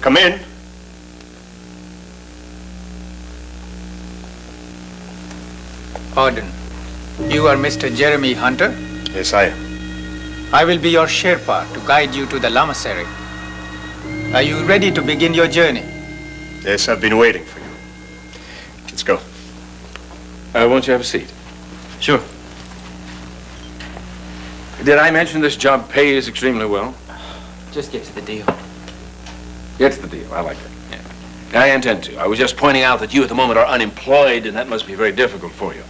Come in. Pardon. You are Mr. Jeremy Hunter? Yes, I am. I will be your Sherpa to guide you to the lamasery. Are you ready to begin your journey? Yes, I've been waiting for you. Let's go. Won't you have a seat? Sure. Did I mention this job pays extremely well? Just get to the deal. Get to the deal. I like it. Yeah. I intend to. I was just pointing out that you at the moment are unemployed, and that must be very difficult for you.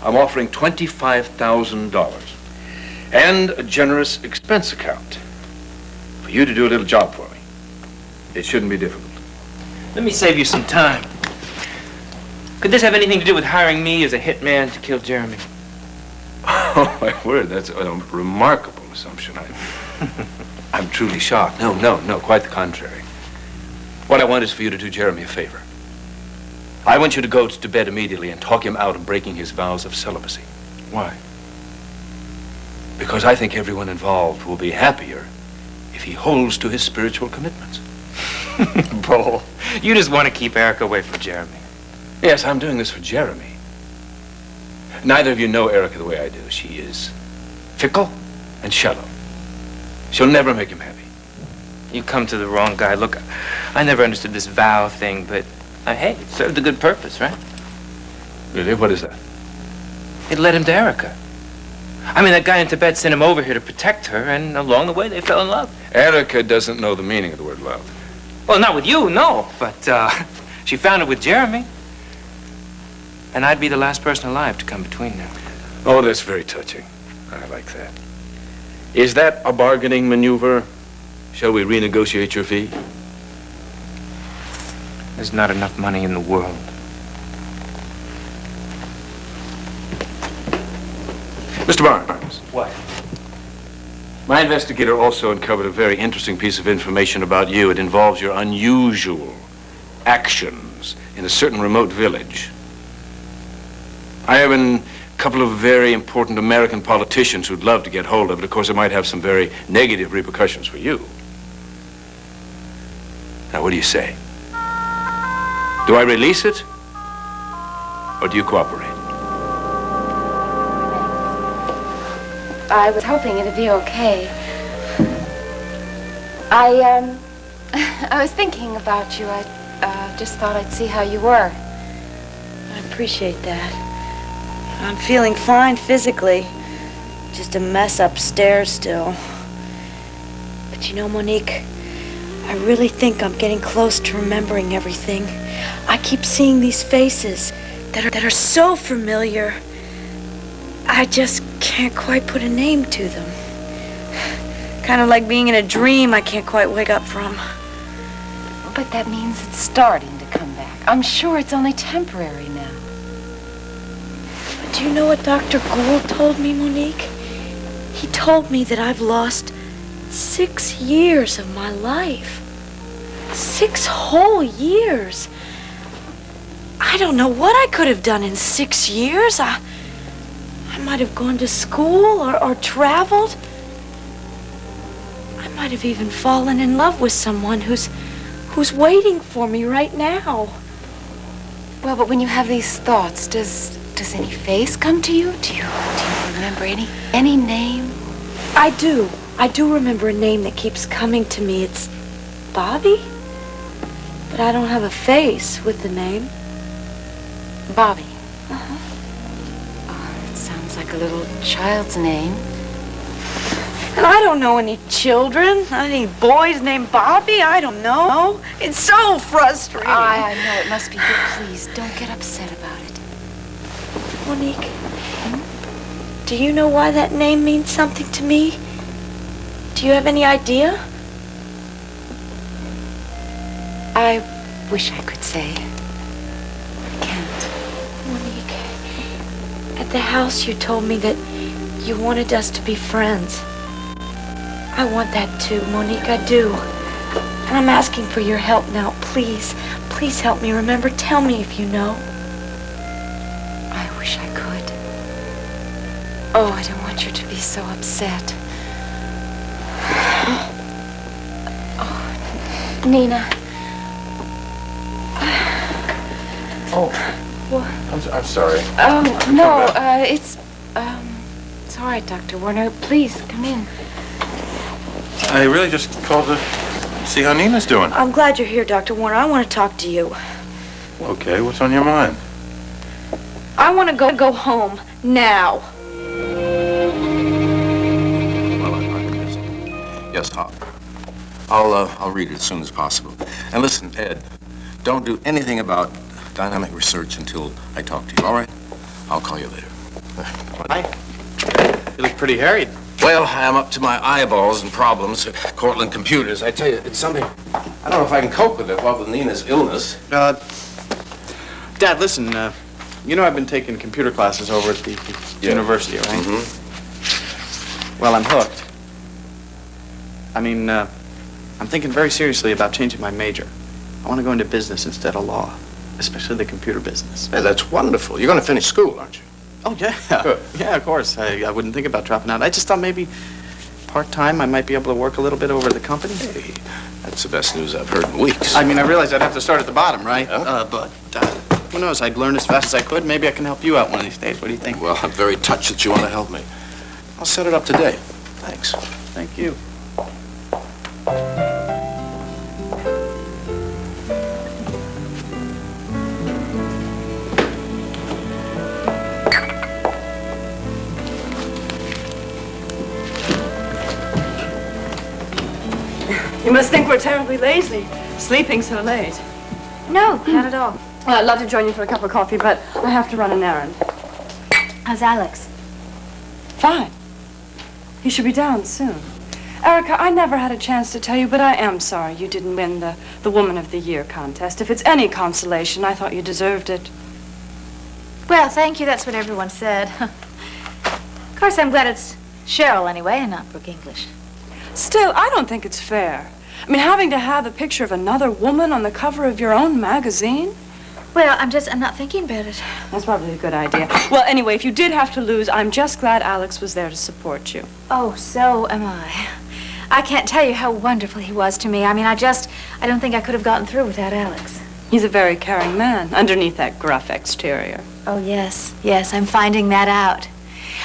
I'm offering $25,000 and a generous expense account for you to do a little job for me. It shouldn't be difficult. Let me save you some time. Could this have anything to do with hiring me as a hitman to kill Jeremy? Oh, my word, that's a remarkable assumption. I'm truly shocked. No, quite the contrary. What I want is for you to do Jeremy a favor. I want you to go to bed immediately and talk him out of breaking his vows of celibacy. Why? Because I think everyone involved will be happier if he holds to his spiritual commitments. Bull, you just want to keep Erica away from Jeremy. Yes, I'm doing this for Jeremy. Neither of you know Erica the way I do. She is fickle and shallow. She'll never make him happy. You come to the wrong guy. Look, I never understood this vow thing, but hey, it served a good purpose, right? Really? What is that? It led him to Erica. I mean, that guy in Tibet sent him over here to protect her, and along the way they fell in love. Erica doesn't know the meaning of the word love. Well, not with you, no, but she found it with Jeremy. And I'd be the last person alive to come between them. Oh, that's very touching. I like that. Is that a bargaining maneuver? Shall we renegotiate your fee? There's not enough money in the world. Mr. Barnes. What? My investigator also uncovered a very interesting piece of information about you. It involves your unusual actions in a certain remote village. I have a couple of very important American politicians who'd love to get hold of it. Of course, it might have some very negative repercussions for you. Now, what do you say? Do I release it, or do you cooperate? I was hoping it'd be okay. I was thinking about you. I just thought I'd see how you were. I appreciate that. I'm feeling fine physically. Just a mess upstairs still. But you know, Monique, I really think I'm getting close to remembering everything. I keep seeing these faces that are so familiar. I just can't quite put a name to them. Kind of like being in a dream I can't quite wake up from. But that means it's starting to come back. I'm sure it's only temporary now. But do you know what Dr. Gould told me, Monique? He told me that I've lost 6 years of my life. 6 whole years. I don't know what I could have done in 6 years. I might have gone to school or traveled. I might have even fallen in love with someone who's waiting for me right now. Well, but when you have these thoughts, does any face come to you? Do you remember any name? I do. I do remember a name that keeps coming to me. It's Bobby? But I don't have a face with the name. Bobby. Uh-huh. Oh, it sounds like a little child's name. And I don't know any children, any boys named Bobby. I don't know. It's so frustrating. I know it must be, but please don't get upset about it. Monique, do you know why that name means something to me? Do you have any idea? I wish I could say. I can't. Monique, at the house you told me that you wanted us to be friends. I want that too, Monique, I do. And I'm asking for your help now. Please, please help me remember. Tell me if you know. I wish I could. Oh, I don't want you to be so upset. Oh, Nina, Oh, I'm sorry. Oh, no, it's all right, Dr. Warner. Please, come in. I really just called to see how Nina's doing. I'm glad you're here, Dr. Warner. I want to talk to you. Okay, what's on your mind? I want to go home now. Well, I'm busy. Yes, I'll read it as soon as possible. And listen, Ed, don't do anything about dynamic research until I talk to you, all right? I'll call you later. Hi. You look pretty harried. Well, I'm up to my eyeballs in problems at Cortland Computers. I tell you, it's something, I don't know if I can cope with it, what with Nina's illness. Dad, listen, you know I've been taking computer classes over at the university, right? Mm-hmm. Well, I'm hooked. I mean, I'm thinking very seriously about changing my major. I want to go into business instead of law, especially the computer business. Hey, that's wonderful. You're going to finish school, aren't you? Oh, yeah. Good. Yeah, of course. I wouldn't think about dropping out. I just thought maybe part-time I might be able to work a little bit over at the company. Hey, that's the best news I've heard in weeks. I mean, I realize I'd have to start at the bottom, right? Yeah. But who knows? I'd learn as fast as I could. Maybe I can help you out one of these days. What do you think? Well, I'm very touched that you want to help me. I'll set it up today. Thanks. Thank you. You must think we're terribly lazy, sleeping so late. No, not at all. Well, I'd love to join you for a cup of coffee, but I have to run an errand. How's Alex? Fine. He should be down soon. Erica, I never had a chance to tell you, but I am sorry you didn't win the Woman of the Year contest. If it's any consolation, I thought you deserved it. Well, thank you. That's what everyone said. Of course, I'm glad it's Cheryl anyway, and not Brooke English. Still, I don't think it's fair. I mean, having to have the picture of another woman on the cover of your own magazine? Well, I'm not thinking about it. That's probably a good idea. Well, anyway, if you did have to lose, I'm just glad Alex was there to support you. Oh, so am I. I can't tell you how wonderful he was to me. I mean, I don't think I could have gotten through without Alex. He's a very caring man, underneath that gruff exterior. Oh, yes, I'm finding that out.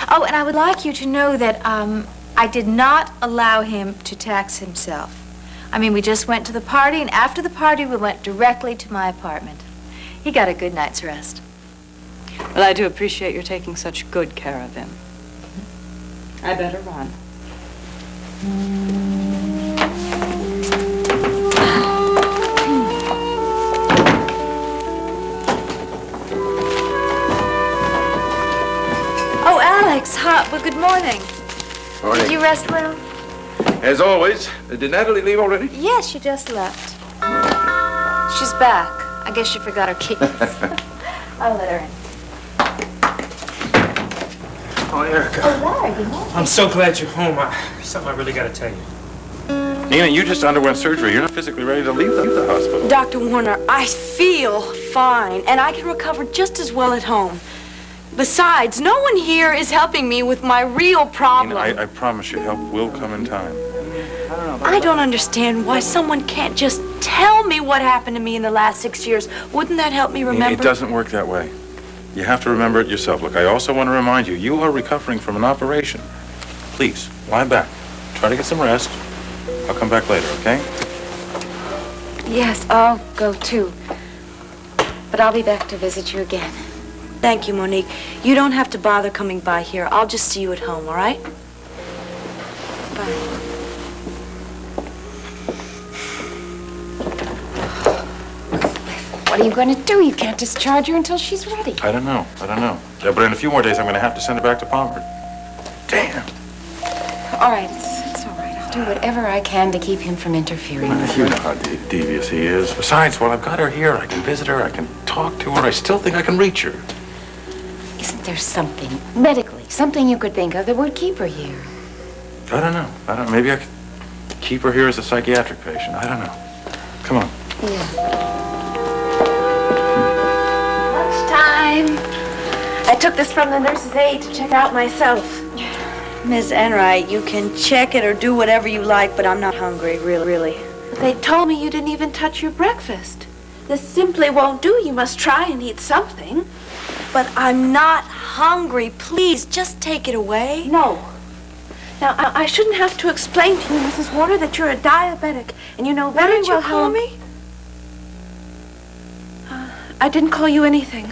Oh, and I would like you to know that, I did not allow him to tax himself. I mean, we just went to the party, and after the party, we went directly to my apartment. He got a good night's rest. Well, I do appreciate your taking such good care of him. I better run. Oh, Alex, well, good morning. Morning. Did you rest well? As always. Did Natalie leave already? Yes, she just left. She's back. I guess she forgot her keys. I'll let her in. Oh, Erica. Oh, Larry, good morning. I'm so glad you're home. Something I really got to tell you. Nina, you just underwent surgery. You're not physically ready to leave the hospital. Dr. Warner, I feel fine, and I can recover just as well at home. Besides, no one here is helping me with my real problem. Nina, I promise you, help will come in time. I don't understand why someone can't just tell me what happened to me in the last 6 years. Wouldn't that help me remember? Nina, it doesn't work that way. You have to remember it yourself. Look, I also want to remind you, you are recovering from an operation. Please, lie back. Try to get some rest. I'll come back later, okay? Yes, I'll go too. But I'll be back to visit you again. Thank you, Monique. You don't have to bother coming by here. I'll just see you at home, all right? Bye. What are you going to do? You can't discharge her until she's ready. I don't know. Yeah, but in a few more days, I'm going to have to send her back to Palmer. Damn. All right, it's all right. I'll do whatever I can to keep him from interfering with You her. know how devious he is. Besides, while I've got her here, I can visit her, I can talk to her, I still think I can reach her. Isn't there something, medically, something you could think of that would keep her here? I don't know. Maybe I could keep her here as a psychiatric patient. I don't know. Come on. Yeah. Lunchtime. I took this from the nurse's aide to check out myself. Miss Enright, you can check it or do whatever you like, but I'm not hungry, really. But they told me you didn't even touch your breakfast. This simply won't do. You must try and eat something. But I'm not hungry. Please, just take it away. No. Now, I shouldn't have to explain to you, Mrs. Warner, that you're a diabetic, and you know very well how... What did you call me? I didn't call you anything.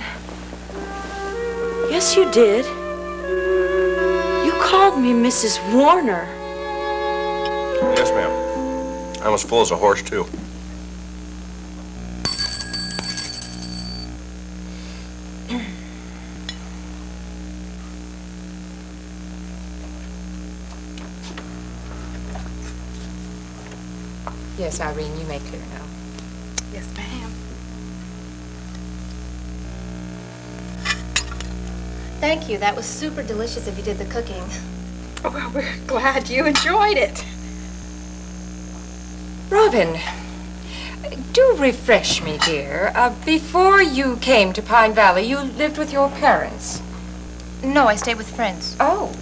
Yes, you did. You called me Mrs. Warner. Yes, ma'am. I'm as full as a horse, too. Yes, Irene, you may clear now. Yes, ma'am. Thank you. That was super delicious if you did the cooking. Oh, well, we're glad you enjoyed it. Robin, do refresh me, dear. Before you came to Pine Valley, you lived with your parents. No, I stayed with friends. Oh.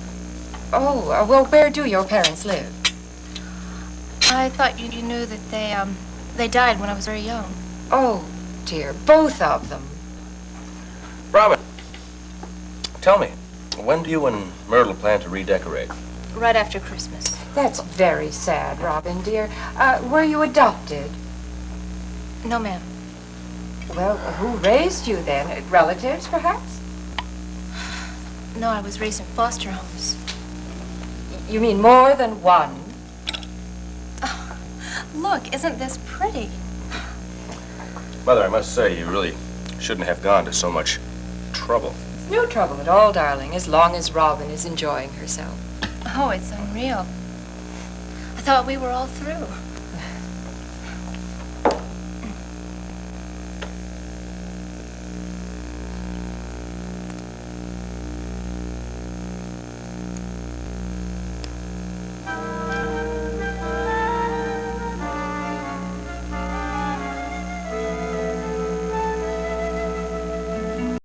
Oh, well, where do your parents live? I thought you knew that they died when I was very young. Oh, dear, both of them. Robin, tell me, when do you and Myrtle plan to redecorate? Right after Christmas. That's very sad, Robin, dear. Were you adopted? No, ma'am. Well, who raised you then? Relatives, perhaps? No, I was raised in foster homes. You mean more than one? Oh, look, isn't this pretty? Mother, I must say, you really shouldn't have gone to so much trouble. No trouble at all, darling, as long as Robin is enjoying herself. Oh, it's unreal. I thought we were all through.